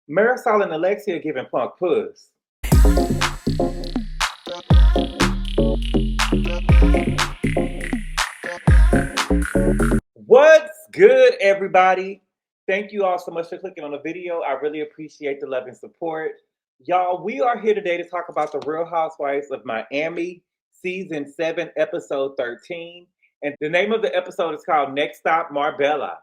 Marysol and Alexia giving punk puss. What's good, everybody? Thank you all so much for clicking on the video. I really appreciate the love and support. Y'all, we are here today to talk about the Real Housewives of Miami, Season 7, Episode 13. And the name of the episode is called Next Stop Marbella.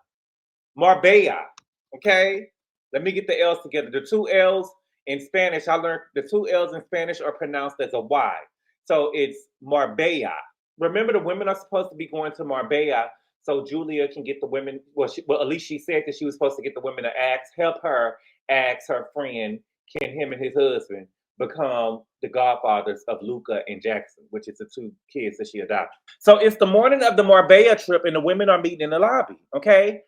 Marbella, okay? Let me get the L's together. The two L's in Spanish, I learned the two L's in Spanish are pronounced as a Y. So it's Marbella. Remember, the women are supposed to be going to Marbella so Julia can get the women. Well, at least she said that she was supposed to get the women to help her ask her friend, can him and his husband become the godfathers of Luca and Jackson, which is the two kids that she adopted. So it's the morning of the Marbella trip, and the women are meeting in the lobby, okay?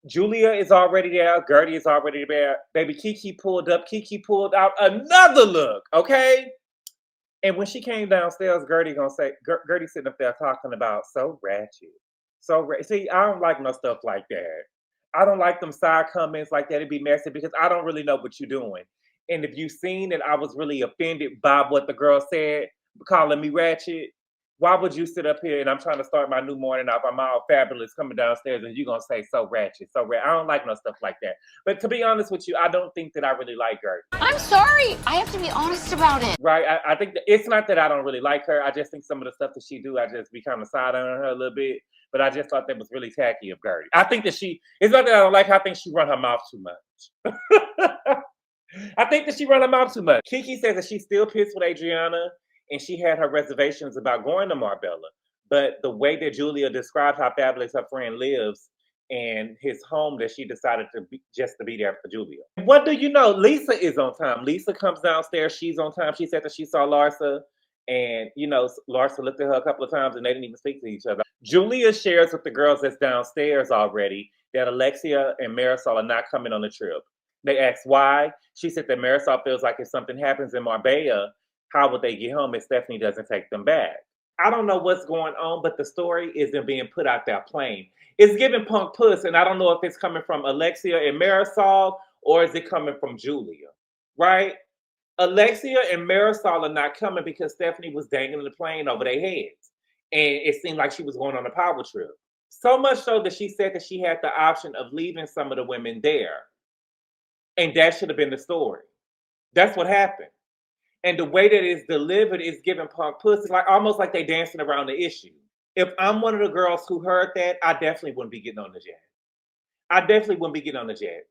Julia is already there. Gertie is already there. Baby Kiki pulled up. Kiki pulled out another look, okay? And when she came downstairs, Gertie sitting up there talking about so ratchet. See, I don't like no stuff like that. I don't like them side comments like that. It'd be messy because I don't really know what you're doing. And if you've seen it, I was really offended by what the girl said, calling me ratchet. Why would you sit up here and I'm trying to start my new morning off? I'm all fabulous coming downstairs and you're going to say so ratchet, so ratchet. I don't like no stuff like that. But to be honest with you, I don't think that I really like her. I'm sorry. I have to be honest about it. Right? I think that it's not that I don't really like her. I just think some of the stuff that she do, I just be kind of side on her a little bit. But I just thought that was really tacky of Gertie. I think that it's not that I don't like her. I think she run her mouth too much. I think that she run her mouth too much. Kiki says that she's still pissed with Adriana and she had her reservations about going to Marbella. But the way that Julia described how fabulous her friend lives and his home, that she decided to be there for Julia. What do you know? Lisa is on time. Lisa comes downstairs. She's on time. She said that she saw Larsa. And, Larsa looked at her a couple of times and they didn't even speak to each other. Julia shares with the girls that's downstairs already that Alexia and Marysol are not coming on the trip. They asked why. She said that Marysol feels like if something happens in Marbella, how would they get home if Stephanie doesn't take them back? I don't know what's going on, but the story isn't being put out there plain. It's giving punk puss, and I don't know if it's coming from Alexia and Marysol or is it coming from Julia, right? Alexia and Marysol are not coming because Stephanie was dangling the plane over their heads. And it seemed like she was going on a power trip. So much so that she said that she had the option of leaving some of the women there. And that should have been the story. That's what happened. And the way that it's delivered is giving punk puss. It's like almost like they dancing around the issue. If I'm one of the girls who heard that, I definitely wouldn't be getting on the jet. I definitely wouldn't be getting on the jet.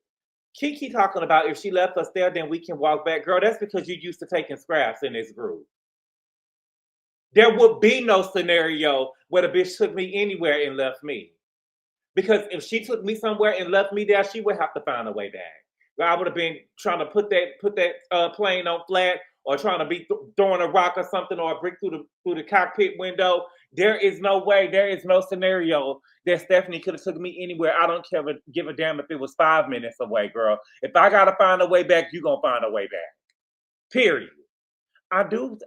Kiki talking about if she left us there, then we can walk back. Girl, that's because you used to taking scraps in this group. There would be no scenario where the bitch took me anywhere and left me. Because if she took me somewhere and left me there, she would have to find a way back. I would have been trying to put that plane on flat or trying to be throwing a rock or something or a brick through the cockpit window. There is no way, there is no scenario that Stephanie could have took me anywhere. I don't give a damn if it was 5 minutes away, girl. If I got to find a way back, you going to find a way back. Period. I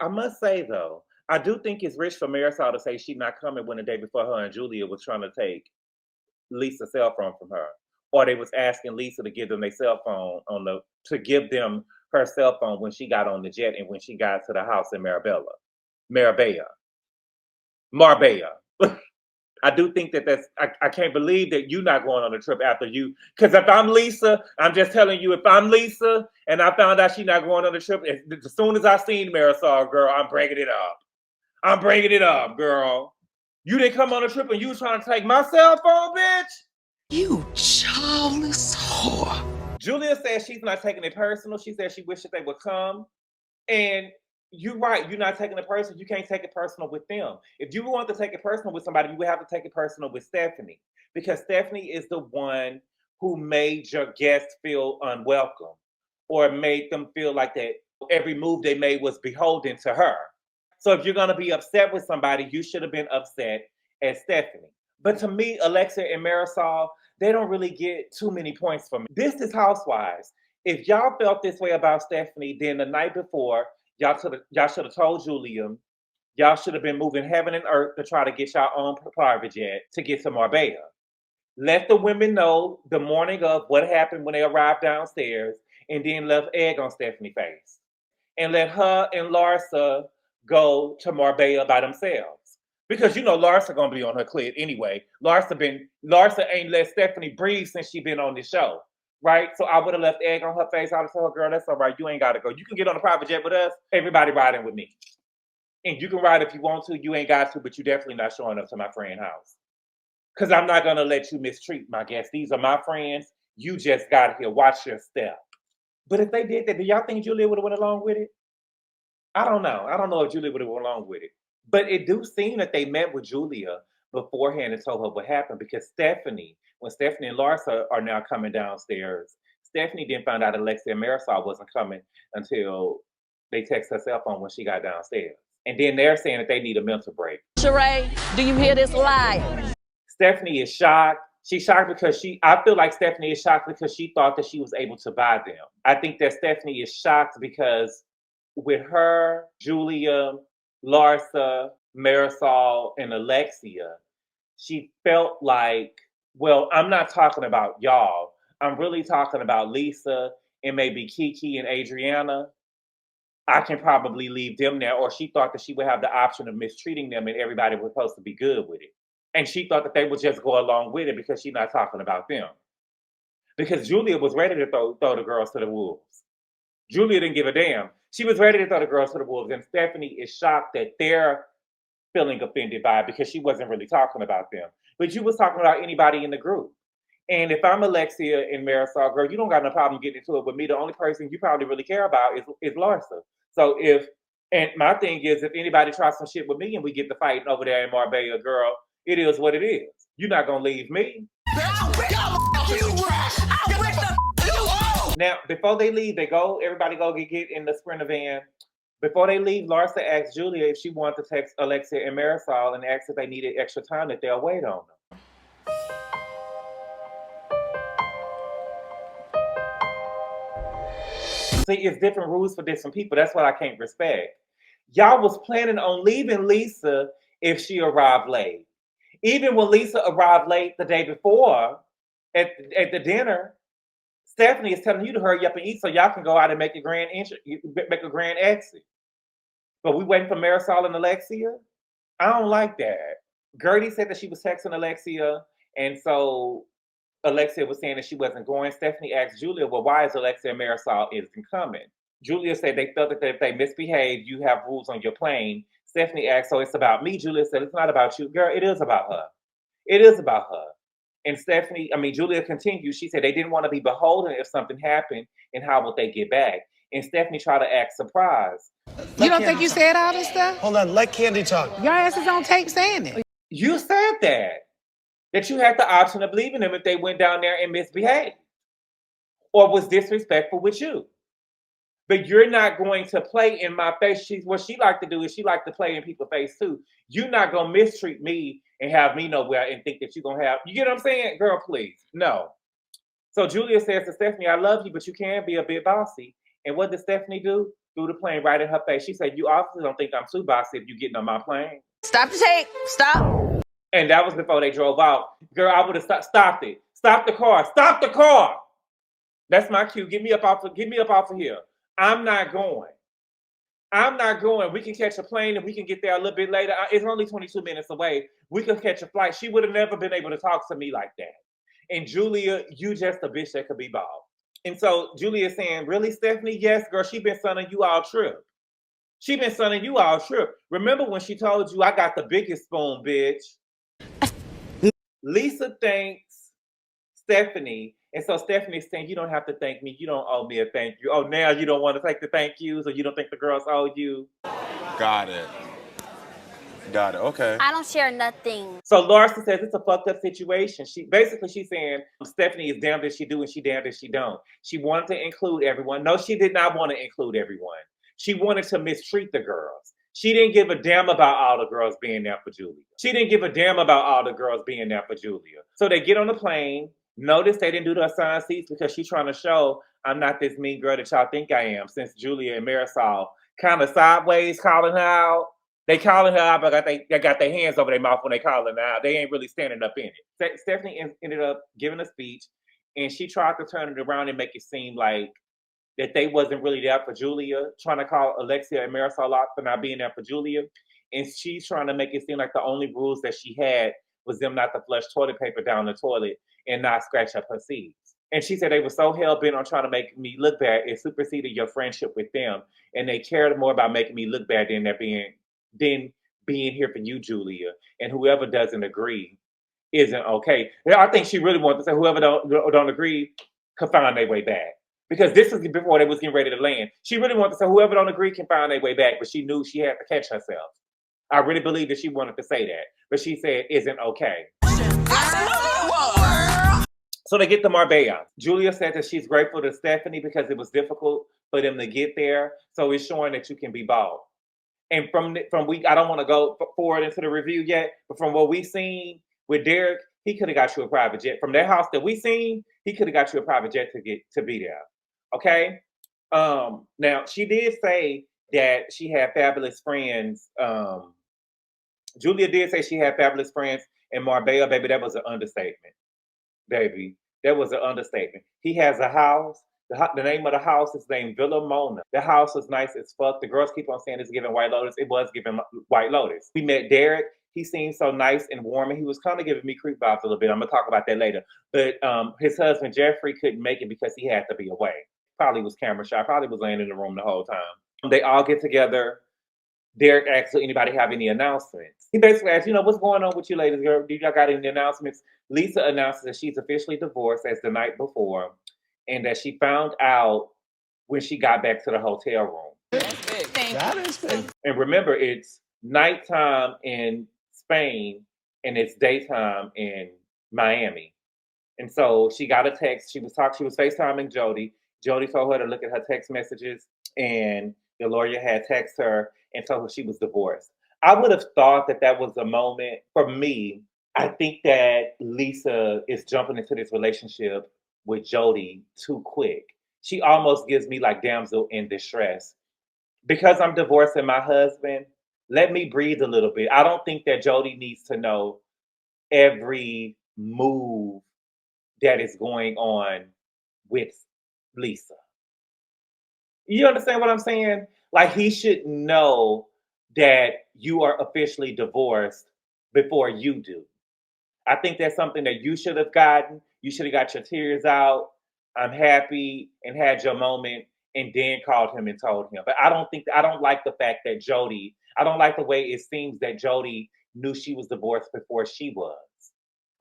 must say, though, I do think it's rich for Marysol to say she's not coming when the day before her and Julia was trying to take Lisa's cell phone from her. Or they was asking Lisa to give them their cell phone to give them her cell phone when she got on the jet and when she got to the house in Marbella. I do think I can't believe that you're not going on the trip after you. Because if I'm Lisa, I'm just telling you, if I'm Lisa and I found out she's not going on the trip, as soon as I seen Marysol, girl, I'm breaking it up. I'm breaking it up, girl. You didn't come on the trip and you was trying to take my cell phone, bitch? You childless whore. Julia says she's not taking it personal. She said she wished that they would come. And you're right. You're not taking it personal. You can't take it personal with them. If you want to take it personal with somebody, you would have to take it personal with Stephanie. Because Stephanie is the one who made your guests feel unwelcome or made them feel like that every move they made was beholden to her. So if you're going to be upset with somebody, you should have been upset at Stephanie. But to me, Alexia and Marysol, they don't really get too many points for me. This is Housewives. If y'all felt this way about Stephanie, then the night before, y'all should have told Julia, y'all should have been moving heaven and earth to try to get y'all own private jet to get to Marbella. Let the women know the morning of what happened when they arrived downstairs and then left egg on Stephanie's face. And let her and Larsa go to Marbella by themselves. Because you know Larsa gonna be on her clit anyway. Larsa ain't let Stephanie breathe since she been on the show. Right? So I would have left egg on her face. I would have told her, girl, that's all right. You ain't gotta go. You can get on a private jet with us. Everybody riding with me. And you can ride if you want to. You ain't got to, but you definitely not showing up to my friend's house. Because I'm not gonna let you mistreat my guests. These are my friends. You just got here. Watch your step. But if they did that, do y'all think Julia would have went along with it? I don't know. I don't know if Julia would have went along with it. But it do seem that they met with Julia beforehand and told her what happened, because Stephanie, when Stephanie and Larsa are now coming downstairs, Stephanie didn't find out Alexia and Marysol wasn't coming until they text her cell phone when she got downstairs. And then they're saying that they need a mental break. Sheree, do you hear this lie? Stephanie is shocked. She's shocked because I feel like Stephanie is shocked because she thought that she was able to buy them. I think that Stephanie is shocked because with her, Julia, Larsa, Marysol, and Alexia, she felt like, well, I'm not talking about y'all. I'm really talking about Lisa and maybe Kiki and Adriana. I can probably leave them there. Or she thought that she would have the option of mistreating them and everybody was supposed to be good with it. And she thought that they would just go along with it because she's not talking about them. Because Julia was ready to throw the girls to the wolves. Julia didn't give a damn. She was ready to throw the girls to the wolves. And Stephanie is shocked that they're feeling offended by it because she wasn't really talking about them. But you was talking about anybody in the group. And if I'm Alexia and Marysol, girl, you don't got no problem getting into it with me. The only person you probably really care about is Larsa. So and my thing is, if anybody tries some shit with me and we get the fighting over there in Marbella, girl, it is what it is. You're not gonna leave me. Now, before they leave, everybody go get in the Sprinter van. Before they leave, Larsa asked Julia if she wanted to text Alexia and Marysol and asked if they needed extra time that they'll wait on them. See, it's different rules for different people. That's what I can't respect. Y'all was planning on leaving Lisa if she arrived late. Even when Lisa arrived late the day before at the dinner, Stephanie is telling you to hurry up and eat so y'all can go out and make a grand exit. But we waiting for Marysol and Alexia? I don't like that. Gertie said that she was texting Alexia, and so Alexia was saying that she wasn't going. Stephanie asked Julia, well, why is Alexia and Marysol isn't coming? Julia said they felt that if they misbehaved, you have rules on your plane. Stephanie asked, so it's about me? Julia said, it's not about you. Girl, it is about her. It is about her. And Julia continued. She said they didn't want to be beholden if something happened, and how would they get back? And Stephanie tried to act surprised. You don't think you said all this stuff? Hold on, let Candy talk. Your ass is on tape saying it. You said that you had the option of leaving them if they went down there and misbehaved or was disrespectful with you. But you're not going to play in my face. What she like to do is she like to play in people's face too. You're not going to mistreat me and have me nowhere and think that you're going to have, you get what I'm saying? Girl, please. No. So Julia says to Stephanie, I love you, but you can be a bit bossy. And what did Stephanie do? Threw the plane right in her face. She said, you obviously don't think I'm too bossy if you're getting on my plane. Stop the tape. Stop. And that was before they drove off. Girl, I would have stopped it. Stop the car. Stop the car. That's my cue. Get me up off of here. I'm not going. We can catch a plane and we can get there a little bit later. It's only 22 minutes away. We could catch a flight. She would have never been able to talk to me like that. And Julia, you just a bitch that could be bald. And so Julia is saying, really, Stephanie? Yes, girl, she been sunning you all trip. Remember when she told you I got the biggest spoon, bitch? Lisa thanks Stephanie. And so Stephanie's saying, you don't have to thank me. You don't owe me a thank you. Oh, now you don't want to take the thank yous, or you don't think the girls owe you? Got it. Okay. I don't share nothing. So Larsa says it's a fucked up situation. She's saying Stephanie is damned if she do and she damned if she don't. She wanted to include everyone. No, she did not want to include everyone. She wanted to mistreat the girls. She didn't give a damn about all the girls being there for Julia. So they get on the plane. Notice they didn't do the assigned seats because she's trying to show I'm not this mean girl that y'all think I am, since Julia and Marysol kind of sideways calling her out. They calling her out, but they got their hands over their mouth when they calling her out. They ain't really standing up in it. Stephanie ended up giving a speech, and she tried to turn it around and make it seem like that they wasn't really there for Julia, trying to call Alexia and Marysol out for not being there for Julia. And she's trying to make it seem like the only rules that she had was them not to flush toilet paper down the toilet and not scratch up her seeds. And she said they were so hell-bent on trying to make me look bad, it superseded your friendship with them. And they cared more about making me look bad than being here for you, Julia. And whoever doesn't agree isn't okay. I think she really wanted to say whoever don't agree could find their way back. Because this was before they was getting ready to land. She really wanted to say whoever don't agree can find their way back, but she knew she had to catch herself. I really believe that she wanted to say that, but she said isn't okay. So they get to Marbella. Julia said that she's grateful to Stephanie because it was difficult for them to get there. So it's showing that you can be bald. And from I don't want to go forward into the review yet, but from what we seen with Derek, he could have got you a private jet. From that house that we seen, he could have got you a private jet to be there. Okay. Now she did say that she had fabulous friends. Julia did say she had fabulous friends in Marbella, baby. That was an understatement, baby. That was an understatement. He has a house. The name of the house is named Villa Mona. The house is nice as fuck. The girls keep on saying it's giving White Lotus. It was giving White Lotus. We met Derek. He seemed so nice and warm, and he was kind of giving me creep vibes a little bit. I'm gonna talk about that later. But his husband Jeffrey couldn't make it because he had to be away. Probably was camera shy. Probably was laying in the room the whole time. They all get together. Derek asked, "Do anybody have any announcements?" He basically asked, what's going on with you ladies, girl? Do y'all got any announcements? Lisa announces that she's officially divorced as the night before, and that she found out when she got back to the hotel room. That is big. And remember, it's nighttime in Spain and it's daytime in Miami. And so she got a text. She was FaceTiming Jody. Jody told her to look at her text messages, and the lawyer had texted her and told her she was divorced. I would have thought that was a moment for me. I think that Lisa is jumping into this relationship with Jody too quick. She almost gives me like damsel in distress. Because I'm divorcing my husband, let me breathe a little bit. I don't think that Jody needs to know every move that is going on with Lisa. You understand what I'm saying? Like, he should know that you are officially divorced before you do. I think that's something that you should have gotten. You should have got your tears out. I'm happy and had your moment, and then called him and told him. But I don't like the fact that Jody, I don't like the way it seems that Jody knew she was divorced before she was.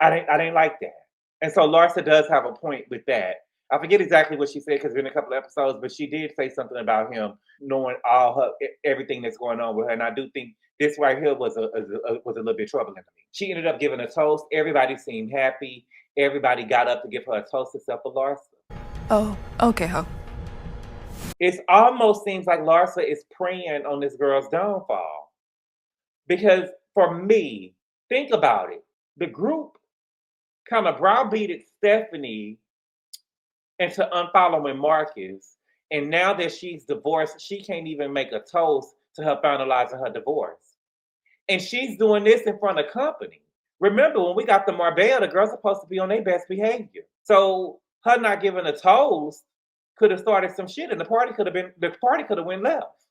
I didn't like that. And so Larsa does have a point with that. I forget exactly what she said because it's been a couple of episodes, but she did say something about him knowing everything that's going on with her. And I do think this right here was a little bit troubling to me. She ended up giving a toast. Everybody seemed happy. Everybody got up to give her a toast except for Larsa. Oh, okay, ho. It almost seems like Larsa is preying on this girl's downfall. Because for me, think about it. The group kind of browbeated Stephanie into unfollowing Marcus. And now that she's divorced, she can't even make a toast to her finalizing her divorce. And she's doing this in front of company. Remember, when we got the Marbella, the girls are supposed to be on their best behavior. So her not giving a toast could have started some shit, and the party could have went left.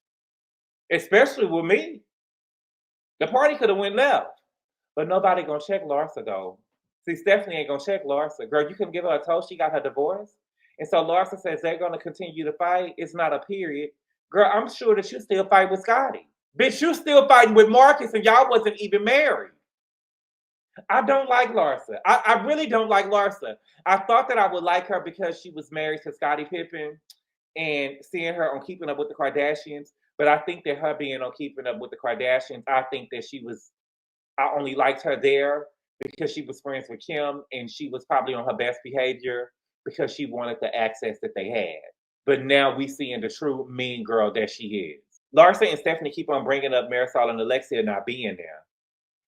Especially with me. The party could have went left. But nobody gonna check Larsa though. See, Stephanie ain't gonna check Larsa. Girl, you couldn't give her a toast, she got her divorce. And so Larsa says they're gonna continue to fight. It's not a period. Girl, I'm sure that you still fight with Scotty. Bitch, you still fighting with Marcus and y'all wasn't even married. I don't like Larsa. I really don't like Larsa. I thought that I would like her because she was married to Scottie Pippen and seeing her on Keeping Up with the Kardashians. But I think that her being on Keeping Up with the Kardashians, I think that I only liked her there because she was friends with Kim and she was probably on her best behavior because she wanted the access that they had. But now we seeing the true mean girl that she is. Larsa and Stephanie keep on bringing up Marysol and Alexia not being there.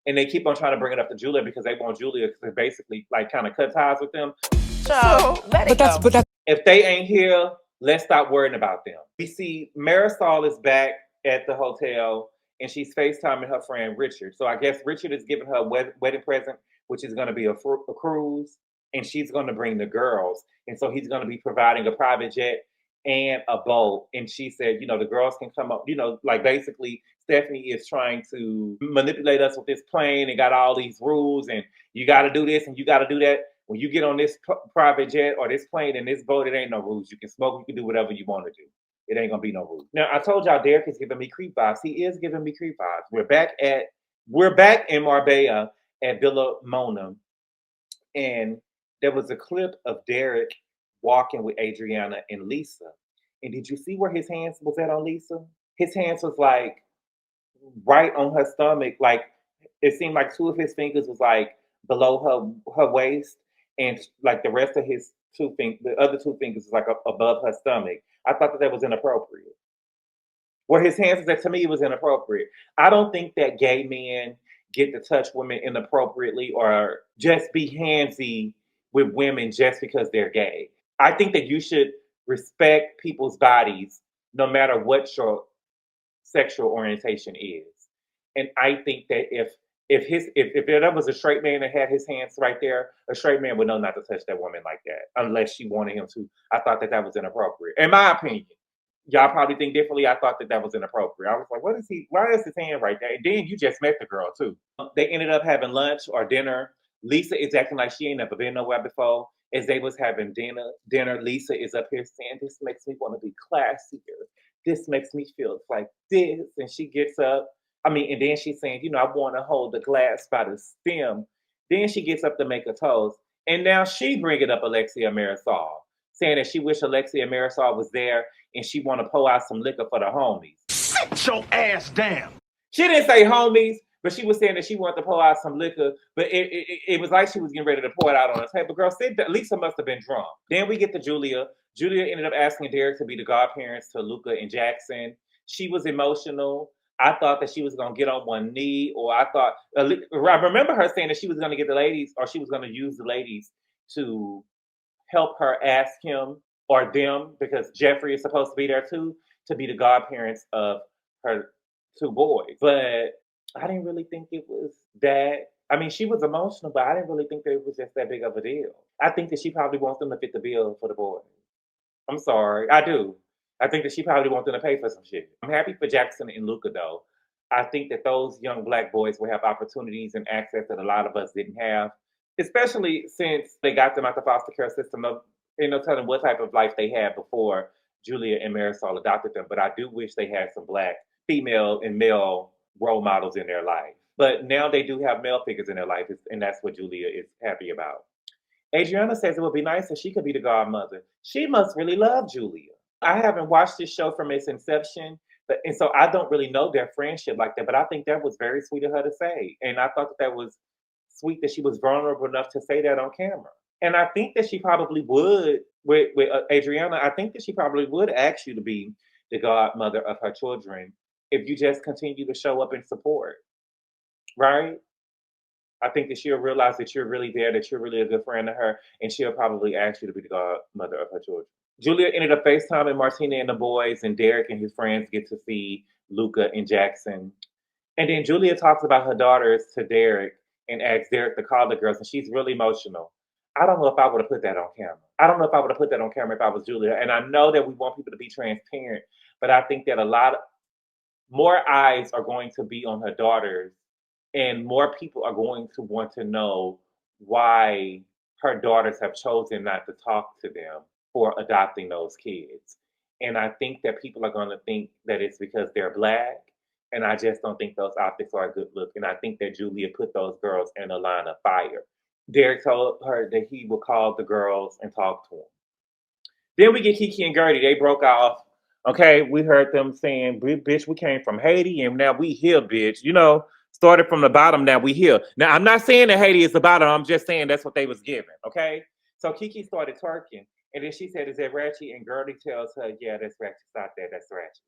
And they keep on trying to bring it up to Julia because they want Julia to basically like kind of cut ties with them. So let it go. If they ain't here, let's stop worrying about them. We see Marysol is back at the hotel and she's FaceTiming her friend Richard. So I guess Richard is giving her a wedding present, which is going to be a cruise, and she's going to bring the girls. And so he's going to be providing a private jet and a boat. And she said, you know, the girls can come up, you know, like basically Stephanie is trying to manipulate us with this plane and got all these rules and you got to do this and you got to do that. When you get on this private jet or this plane and this boat, it ain't no rules. You can smoke, you can do whatever you want to do. It ain't gonna be no rules. Now I told y'all Derek is giving me creep vibes. He is giving me creep vibes. We're back in Marbella at Villa Mona, and there was a clip of Derek walking with Adriana and Lisa. And did you see where his hands was at on Lisa? His hands was like right on her stomach. Like it seemed like two of his fingers was like below her waist, and like the rest of his the other two fingers was like above her stomach. I thought that was inappropriate. Where his hands was at, to me, it was inappropriate. I don't think that gay men get to touch women inappropriately or just be handsy with women just because they're gay. I think that you should respect people's bodies no matter what your sexual orientation is. And I think that if there was a straight man that had his hands right there, a straight man would know not to touch that woman like that unless she wanted him to. I thought that was inappropriate, in my opinion. Y'all probably think differently. I thought that was inappropriate. I was like, why is his hand right there? And then you just met the girl too. They ended up having lunch or dinner. Lisa is acting like she ain't never been nowhere before. As they was having dinner, Lisa is up here saying, this makes me want to be classier. This makes me feel like this. And she gets up. And then she's saying, you know, I want to hold the glass by the stem. Then she gets up to make a toast. And now she bringing up Alexia and Marysol, saying that she wish Alexia and Marysol was there and she want to pour out some liquor for the homies. Sit your ass down. She didn't say homies, but she was saying that she wanted to pour out some liquor, but it was like she was getting ready to pour it out on the table. Girl, Lisa must have been drunk. Then we get to Julia. Julia ended up asking Derek to be the godparents to Luca and Jackson. She was emotional. I thought that she was going to get on one knee, or I remember her saying that she was going to get the ladies, or she was going to use the ladies to help her ask him or them, because Jeffrey is supposed to be there too, to be the godparents of her two boys. But I didn't really think it was that. She was emotional, but I didn't really think that it was just that big of a deal. I think that she probably wants them to fit the bill for the boys. I'm sorry. I do. I think that she probably wants them to pay for some shit. I'm happy for Jackson and Luca, though. I think that those young Black boys will have opportunities and access that a lot of us didn't have, especially since they got them out the foster care system of, telling them what type of life they had before Julia and Marysol adopted them. But I do wish they had some Black female and male role models in their life. But now they do have male figures in their life, and that's what Julia is happy about. Adriana says it would be nice if she could be the godmother. She must really love Julia. I haven't watched this show from its inception, and so I don't really know their friendship like that, but I think that was very sweet of her to say. And I thought that was sweet that she was vulnerable enough to say that on camera. And I think that she probably would, with Adriana, I think that she probably would ask you to be the godmother of her children if you just continue to show up and support, right? I think that she'll realize that you're really there, that you're really a good friend to her, and she'll probably ask you to be the godmother of her children. Julia ended up FaceTiming Martina and the boys, and Derek and his friends get to see Luca and Jackson. And then Julia talks about her daughters to Derek and asks Derek to call the girls, and she's really emotional. I don't know if I would have put that on camera. I don't know if I would have put that on camera if I was Julia. And I know that we want people to be transparent, but I think that more eyes are going to be on her daughters, and more people are going to want to know why her daughters have chosen not to talk to them for adopting those kids. And I think that people are going to think that it's because they're Black. And I just don't think those optics are a good look. And I think that Julia put those girls in a line of fire. Derek told her that he would call the girls and talk to them. Then we get Kiki and Gertie. They broke off. Okay, we heard them saying, bitch, we came from Haiti and now we here, bitch. Started from the bottom, now we here. Now, I'm not saying that Haiti is the bottom. I'm just saying that's what they was given, okay? So Kiki started twerking. And then she said, is that ratchet? And Gertie tells her, yeah, that's ratchet. Stop that. That's ratchet.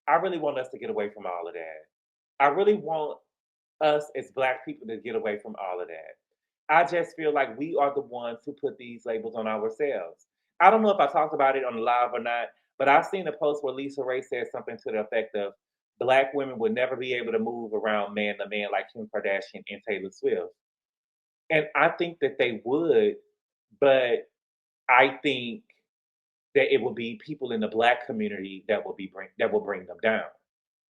I really want us to get away from all of that. I really want us as Black people to get away from all of that. I just feel like we are the ones who put these labels on ourselves. I don't know if I talked about it on the live or not, but I've seen a post where Lisa Ray said something to the effect of Black women would never be able to move around man to man like Kim Kardashian and Taylor Swift. And I think that they would, but I think that it will be people in the Black community that will bring them down.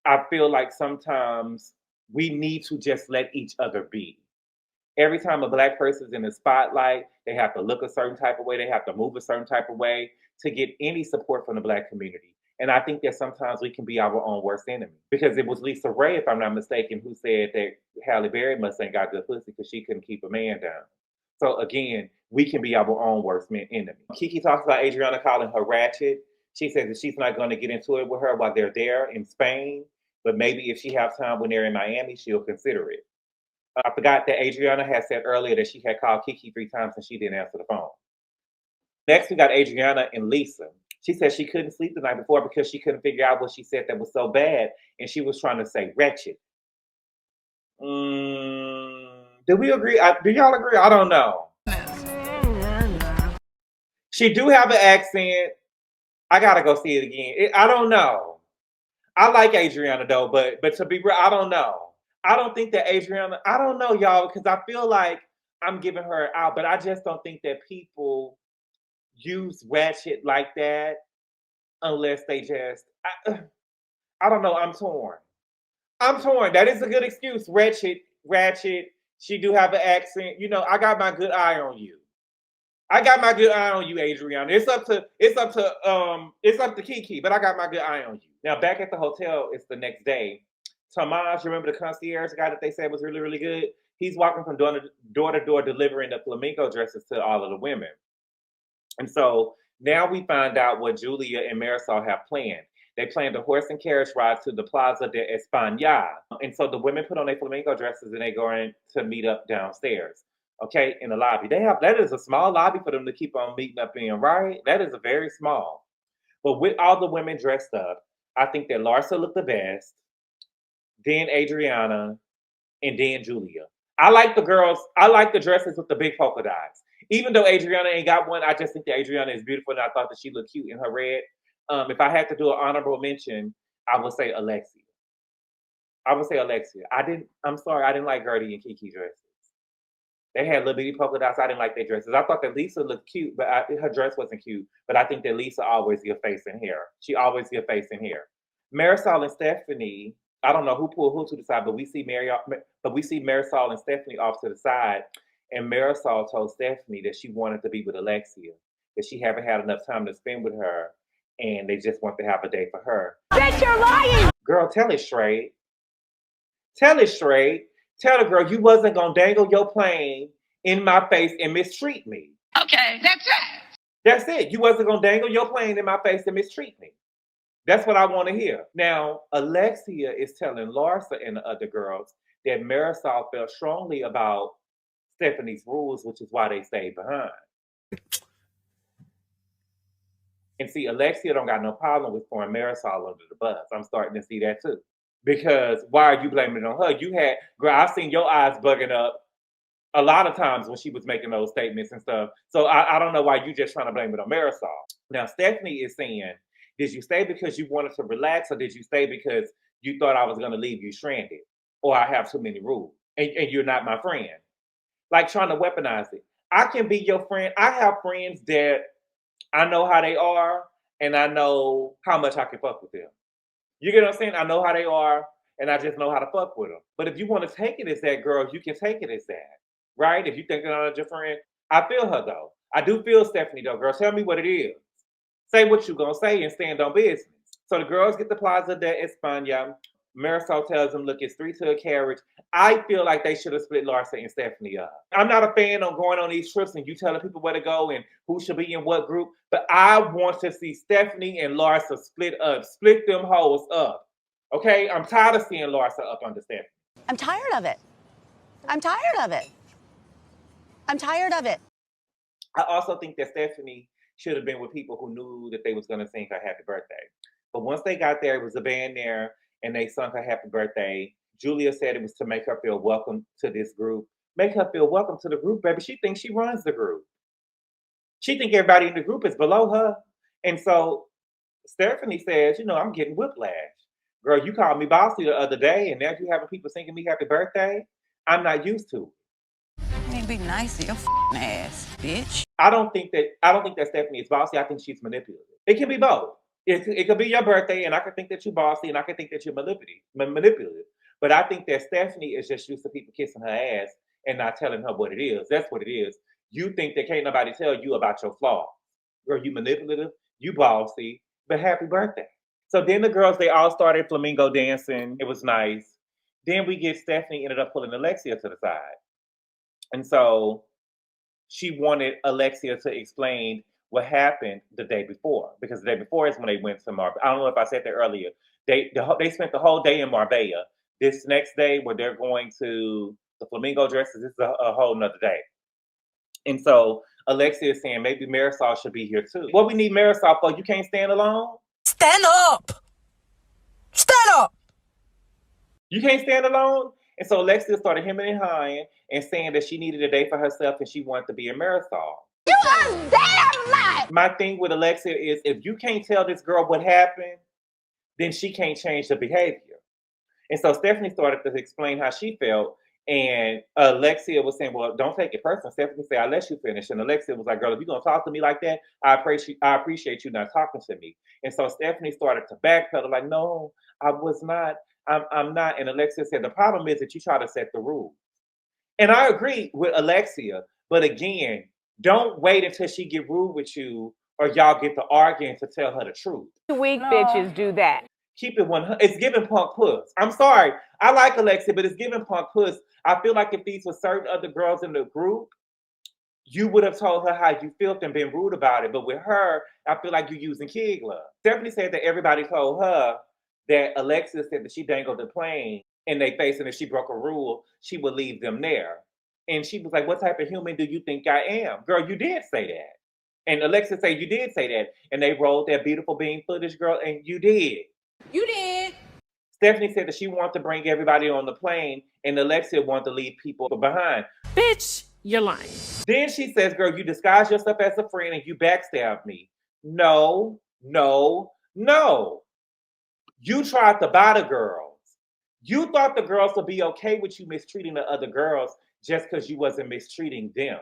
I feel like sometimes we need to just let each other be. Every time a Black person's in the spotlight, they have to look a certain type of way, they have to move a certain type of way to get any support from the Black community. And I think that sometimes we can be our own worst enemy. Because it was Lisa Ray, if I'm not mistaken, who said that Halle Berry must ain't got good pussy because she couldn't keep a man down. So again, we can be our own worst enemy. Kiki talks about Adriana calling her ratchet. She says that she's not going to get into it with her while they're there in Spain, but maybe if she has time when they're in Miami, she'll consider it. I forgot that Adriana had said earlier that she had called Kiki 3 times and she didn't answer the phone. Next, we got Adriana and Lisa. She said she couldn't sleep the night before because she couldn't figure out what she said that was so bad, and she was trying to say wretched. Do we agree? Do y'all agree? I don't know. She do have an accent. I gotta go see it again. I don't know. I like Adriana though, but to be real, I don't know. I don't think that Adriana, I don't know, y'all, because I feel like I'm giving her out, but I just don't think that people use ratchet like that unless they just, I don't know, I'm torn. That is a good excuse. Ratchet. She do have an accent. You know, I got my good eye on you. Adriana. It's up to Kiki, but I got my good eye on you. Now back at the hotel, it's the next day. Tomas, you remember the concierge guy that they said was really, really good? He's walking from door to door delivering the flamenco dresses to all of the women. And so now we find out what Julia and Marysol have planned. They planned a horse and carriage ride to the Plaza de España. And so the women put on their flamenco dresses and they go in to meet up downstairs. Okay, in the lobby. That is a small lobby for them to keep on meeting up in, right? That is a very small. But with all the women dressed up, I think that Larsa looked the best, then Adriana, and then Julia. I like the dresses with the big polka dots. Even though Adriana ain't got one, I just think that Adriana is beautiful and I thought that she looked cute in her red. If I had to do an honorable mention, I would say Alexia. I'm sorry, I didn't like Gertie and Kiki dresses. They had little bitty polka dots. I didn't like their dresses. I thought that Lisa looked cute, but her dress wasn't cute. But I think that Lisa always gives face and hair. She always gives face and hair. Marysol and Stephanie, I don't know who pulled who to the side, but we see Marysol and Stephanie off to the side. And Marysol told Stephanie that she wanted to be with Alexia, that she haven't had enough time to spend with her, and they just want to have a day for her. Bitch, you're lying! Girl, tell it straight. Tell the girl you wasn't gonna dangle your plane in my face and mistreat me. Okay, that's it. That's it. You wasn't gonna dangle your plane in my face and mistreat me. That's what I want to hear. Now, Alexia is telling Larsa and the other girls that Marysol felt strongly about Stephanie's rules, which is why they stayed behind. And see, Alexia don't got no problem with throwing Marysol under the bus. I'm starting to see that too. Because why are you blaming it on her? Girl, I've seen your eyes bugging up a lot of times when she was making those statements and stuff. So I don't know why you just trying to blame it on Marysol. Now, Stephanie is saying, did you stay because you wanted to relax, or did you stay because you thought I was going to leave you stranded, or I have too many rules and you're not my friend? Like trying to weaponize it. I can be your friend. I have friends that I know how they are and I know how much I can fuck with them. You get what I'm saying? I know how they are, and I just know how to fuck with them. But if you want to take it as that, girl, you can take it as that, right? If you think they're not your friend, I feel her though. I do feel Stephanie though, girl. Tell me what it is. Say what you gonna say and stand on business. So the girls get the Plaza de España. Marysol tells them, look, it's 3 to a carriage. I feel like they should have split Larsa and Stephanie up. I'm not a fan of going on these trips and you telling people where to go and who should be in what group, but I want to see Stephanie and Larsa split up, split them hoes up. Okay? I'm tired of seeing Larsa up under Stephanie. I'm tired of it. I also think that Stephanie should have been with people who knew that they was going to sing her happy birthday. But once they got there, it was a band there, and they sung her happy birthday. Julia said it was to make her feel welcome to this group. Make her feel welcome to the group, baby. She thinks she runs the group. She thinks everybody in the group is below her. And so Stephanie says, I'm getting whiplash. Girl, you called me bossy the other day, and now you having people singing me happy birthday. I'm not used to it. can't be nice to your ass, bitch. I don't think that Stephanie is bossy. I think she's manipulative. It can be both. It could be your birthday, and I could think that you're bossy, and I could think that you're manipulative. But I think that Stephanie is just used to people kissing her ass and not telling her what it is. That's what it is. You think that can't nobody tell you about your flaws. Girl, you manipulative, you bossy, but happy birthday. So then the girls, they all started flamingo dancing. It was nice. Then we get Stephanie ended up pulling Alexia to the side. And so she wanted Alexia to explain what happened the day before. Because the day before is when they went to Marbella. I don't know if I said that earlier. They spent the whole day in Marbella. This next day where they're going to the flamingo dresses, this is a whole nother day. And so Alexia is saying maybe Marysol should be here too. What we need Marysol for? You can't stand alone? Stand up! Stand up! You can't stand alone? And so Alexia started hemming and hawing and saying that she needed a day for herself and she wanted to be a Marysol. You a damn lie! My thing with Alexia is if you can't tell this girl what happened, then she can't change the behavior. And so Stephanie started to explain how she felt. And Alexia was saying, well, don't take it personal. Stephanie said, I'll let you finish. And Alexia was like, girl, if you're going to talk to me like that, I appreciate you not talking to me. And so Stephanie started to backpedal like, no, I was not. I'm not. And Alexia said, the problem is that you try to set the rules. And I agree with Alexia. But again, don't wait until she get rude with you or y'all get to arguing to tell her the truth. Weak bitches do that. Keep it 100. It's giving punk puss. I'm sorry. I like Alexia, but it's giving punk puss. I feel like if these were certain other girls in the group, you would have told her how you felt and been rude about it. But with her, I feel like you're using kid glove. Stephanie said that everybody told her that Alexia said that she dangled the plane in their face, and if she broke a rule, she would leave them there. And she was like, what type of human do you think I am? Girl, you did say that. And Alexia said, you did say that. And they rolled that beautiful bean footage, girl, and you did. You did. Stephanie said that she wanted to bring everybody on the plane, and Alexia wanted to leave people behind. Bitch, you're lying. Then she says, girl, you disguise yourself as a friend and you backstab me. No, no, no. You tried to buy the girls. You thought the girls would be okay with you mistreating the other girls just because you wasn't mistreating them.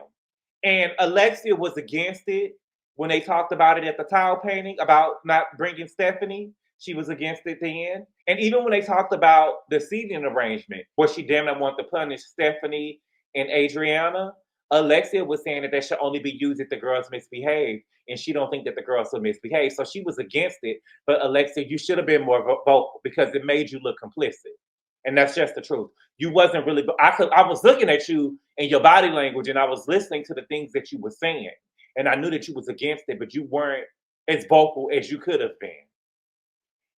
And Alexia was against it when they talked about it at the tile painting, about not bringing Stephanie. She was against it then. And even when they talked about the seating arrangement, where she damn near wanted to punish Stephanie and Adriana, Alexia was saying that they should only be used if the girls misbehave. And she don't think that the girls will misbehave. So she was against it. But Alexia, you should have been more vocal because it made you look complicit. And that's just the truth. You wasn't really, I was looking at you and your body language, and I was listening to the things that you were saying. And I knew that you was against it, but you weren't as vocal as you could have been.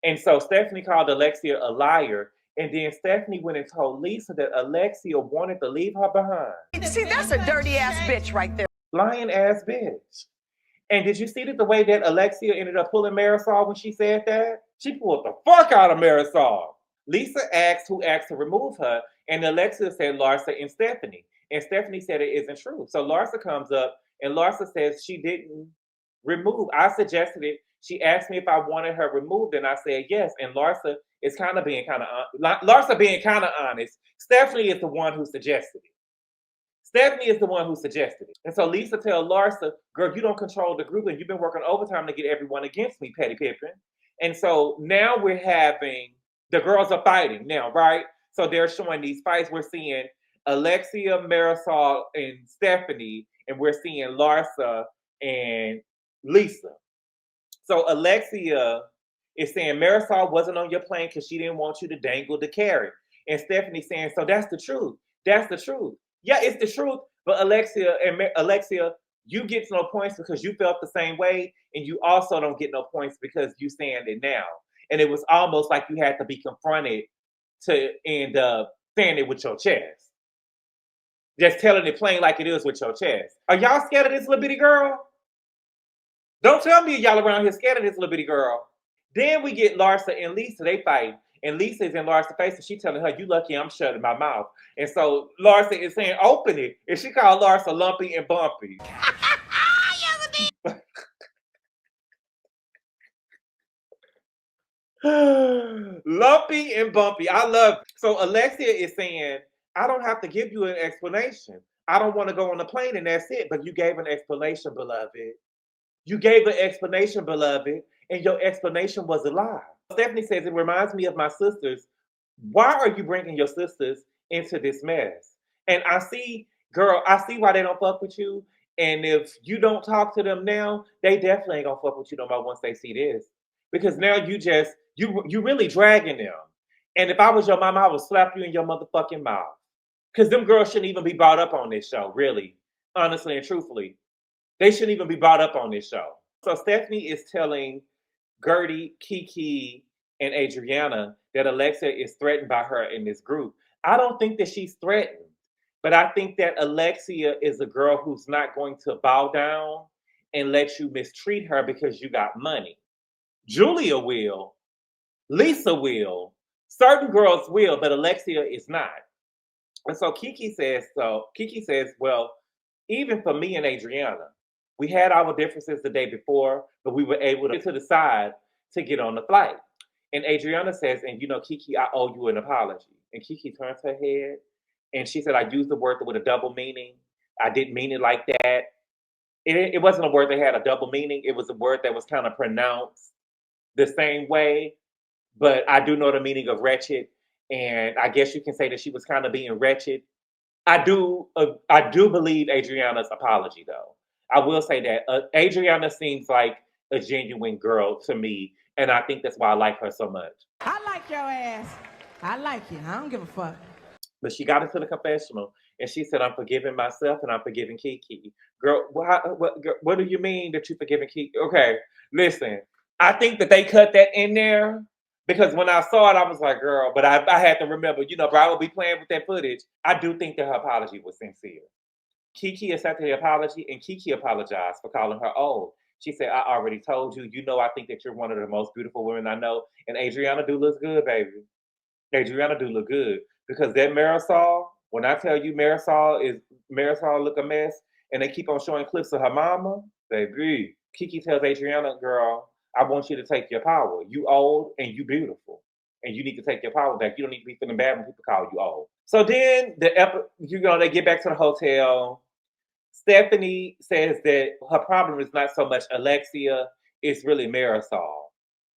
And so Stephanie called Alexia a liar. And then Stephanie went and told Lisa that Alexia wanted to leave her behind. See, that's a dirty ass bitch right there. Lying ass bitch. And did you see that the way that Alexia ended up pulling Marysol when she said that? She pulled the fuck out of Marysol. Lisa asked who asked to remove her. And Alexia said Larsa and Stephanie. And Stephanie said it isn't true. So Larsa comes up and Larsa says she didn't remove. I suggested it. She asked me if I wanted her removed, and I said yes. And Larsa is being kind of honest. Stephanie is the one who suggested it. Stephanie is the one who suggested it. And so Lisa tells Larsa, girl, you don't control the group, and you've been working overtime to get everyone against me, Petty Pippin. And so now we're having, the girls are fighting now, right? So they're showing these fights. We're seeing Alexia, Marysol, and Stephanie, and we're seeing Larsa and Lisa. So Alexia is saying Marysol wasn't on your plane because she didn't want you to dangle the carrot. And Stephanie saying, so that's the truth. That's the truth. Yeah, it's the truth. But Alexia, you get no points because you felt the same way. And you also don't get no points because you saying it now. And it was almost like you had to be confronted to end up saying it with your chest. Just telling it plain like it is with your chest. Are y'all scared of this little bitty girl? Don't tell me y'all around here scared of this little bitty girl. Then we get Larsa and Lisa. They fight. And Lisa is in Larsa's face and she's telling her, you lucky I'm shutting my mouth. And so Larsa is saying, open it. And she called Larsa lumpy and bumpy. Lumpy and bumpy. I love it. So Alexia is saying, I don't have to give you an explanation. I don't want to go on the plane, and that's it. But you gave an explanation, beloved. You gave an explanation, beloved, and your explanation was a lie. Stephanie says, it reminds me of my sisters. Why are you bringing your sisters into this mess? And I see, girl, I see why they don't fuck with you. And if you don't talk to them now, they definitely ain't gonna fuck with you no more once they see this. Because now you really dragging them. And if I was your mama, I would slap you in your motherfucking mouth. Because them girls shouldn't even be brought up on this show, really. Honestly and truthfully. They shouldn't even be brought up on this show. So Stephanie is telling Gertie, Kiki, and Adriana that Alexia is threatened by her in this group. I don't think that she's threatened, but I think that Alexia is a girl who's not going to bow down and let you mistreat her because you got money. Julia will, Lisa will, certain girls will, but Alexia is not. And so Kiki says, well, even for me and Adriana, we had our differences the day before, but we were able to get to the side to get on the flight. And Adriana says, and you know, Kiki, I owe you an apology. And Kiki turns her head and she said, I used the word with a double meaning. I didn't mean it like that. It wasn't a word that had a double meaning. It was a word that was kind of pronounced the same way, but I do know the meaning of wretched. And I guess you can say that she was kind of being wretched. I do believe Adriana's apology, though. I will say that Adriana seems like a genuine girl to me, and I think that's why I like her so much. I like your ass. I like you. I don't give a fuck. But she got into the confessional, and she said, I'm forgiving myself, and I'm forgiving Kiki. Girl, what do you mean that you're forgiving Kiki? Okay, listen. I think that they cut that in there, because when I saw it, I was like, girl, but I had to remember, you know, Brad will be playing with that footage. I do think that her apology was sincere. Kiki accepted the apology, and Kiki apologized for calling her old. She said, I already told you, you know, I think that you're one of the most beautiful women I know. And Adriana do look good, baby. Adriana do look good. Because that Marysol, when I tell you Marysol look a mess, and they keep on showing clips of her mama, baby. Kiki tells Adriana, girl, I want you to take your power. You old and you beautiful. And you need to take your power back. You don't need to be feeling bad when people call you old. So then they get back to the hotel. Stephanie says that her problem is not so much Alexia, it's really Marysol.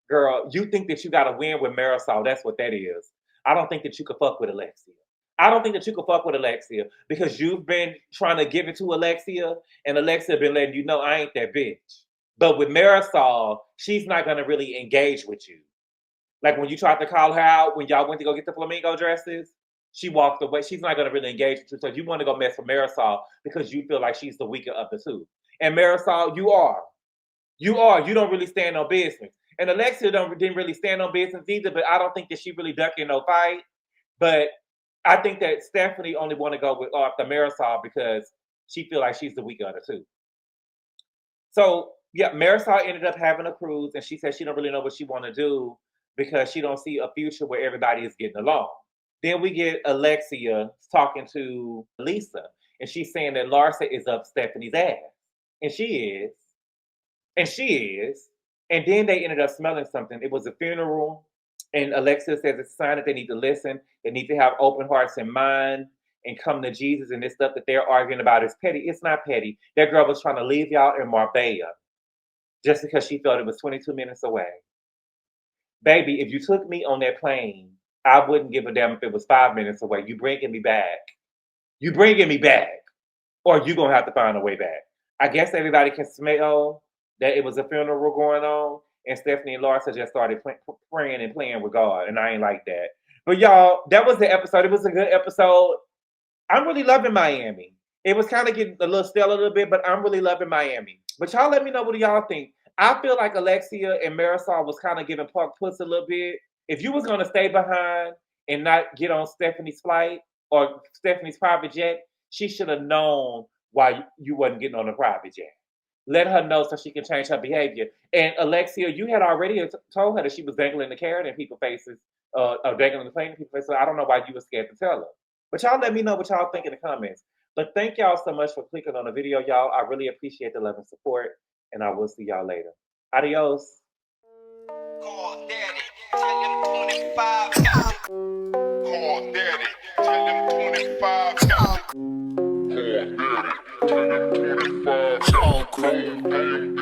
Girl, you think that you got to win with Marysol. That's what that is. I don't think that you could fuck with Alexia. I don't think that you could fuck with Alexia because you've been trying to give it to Alexia, and Alexia been letting you know I ain't that bitch. But with Marysol, she's not going to really engage with you. Like when you tried to call her out when y'all went to go get the flamingo dresses, she walked away. She's not going to really engage with you. So you want to go mess with Marysol because you feel like she's the weaker of the two. And Marysol, you are. You don't really stand on business. And Alexia didn't really stand on business either, but I don't think that she really ducked in no fight. But I think that Stephanie only want to go with after Marysol because she feel like she's the weaker of the two. So yeah, Marysol ended up having a cruise, and she said she don't really know what she want to do because she don't see a future where everybody is getting along. Then we get Alexia talking to Lisa, and she's saying that Larsa is up Stephanie's ass. And she is. And she is. And then they ended up smelling something. It was a funeral, and Alexia says it's a sign that they need to listen. They need to have open hearts and mind and come to Jesus, and this stuff that they're arguing about is petty. It's not petty. That girl was trying to leave y'all in Marbella just because she felt it was 22 minutes away. Baby, if you took me on that plane, I wouldn't give a damn if it was 5 minutes away. You bringing me back. You bringing me back. Or you going to have to find a way back. I guess everybody can smell that it was a funeral going on, and Stephanie and Larsa just started praying and playing with God, and I ain't like that. But y'all, that was the episode. It was a good episode. I'm really loving Miami. It was kind of getting a little stale a little bit, but I'm really loving Miami. But y'all let me know what y'all think. I feel like Alexia and Marysol was kind of giving Park puss a little bit. If you was going to stay behind and not get on Stephanie's flight or Stephanie's private jet, she should have known why you wasn't getting on the private jet. Let her know so she can change her behavior. And Alexia, you had already told her that she was dangling the carrot in people's faces, or dangling the plane in people's faces. So I don't know why you were scared to tell her. But y'all let me know what y'all think in the comments. But thank y'all so much for clicking on the video, y'all. I really appreciate the love and support, and I will see y'all later. Adios. Call Daddy, tell him 25 got it. Call Daddy, tell him 25 got it. Okay.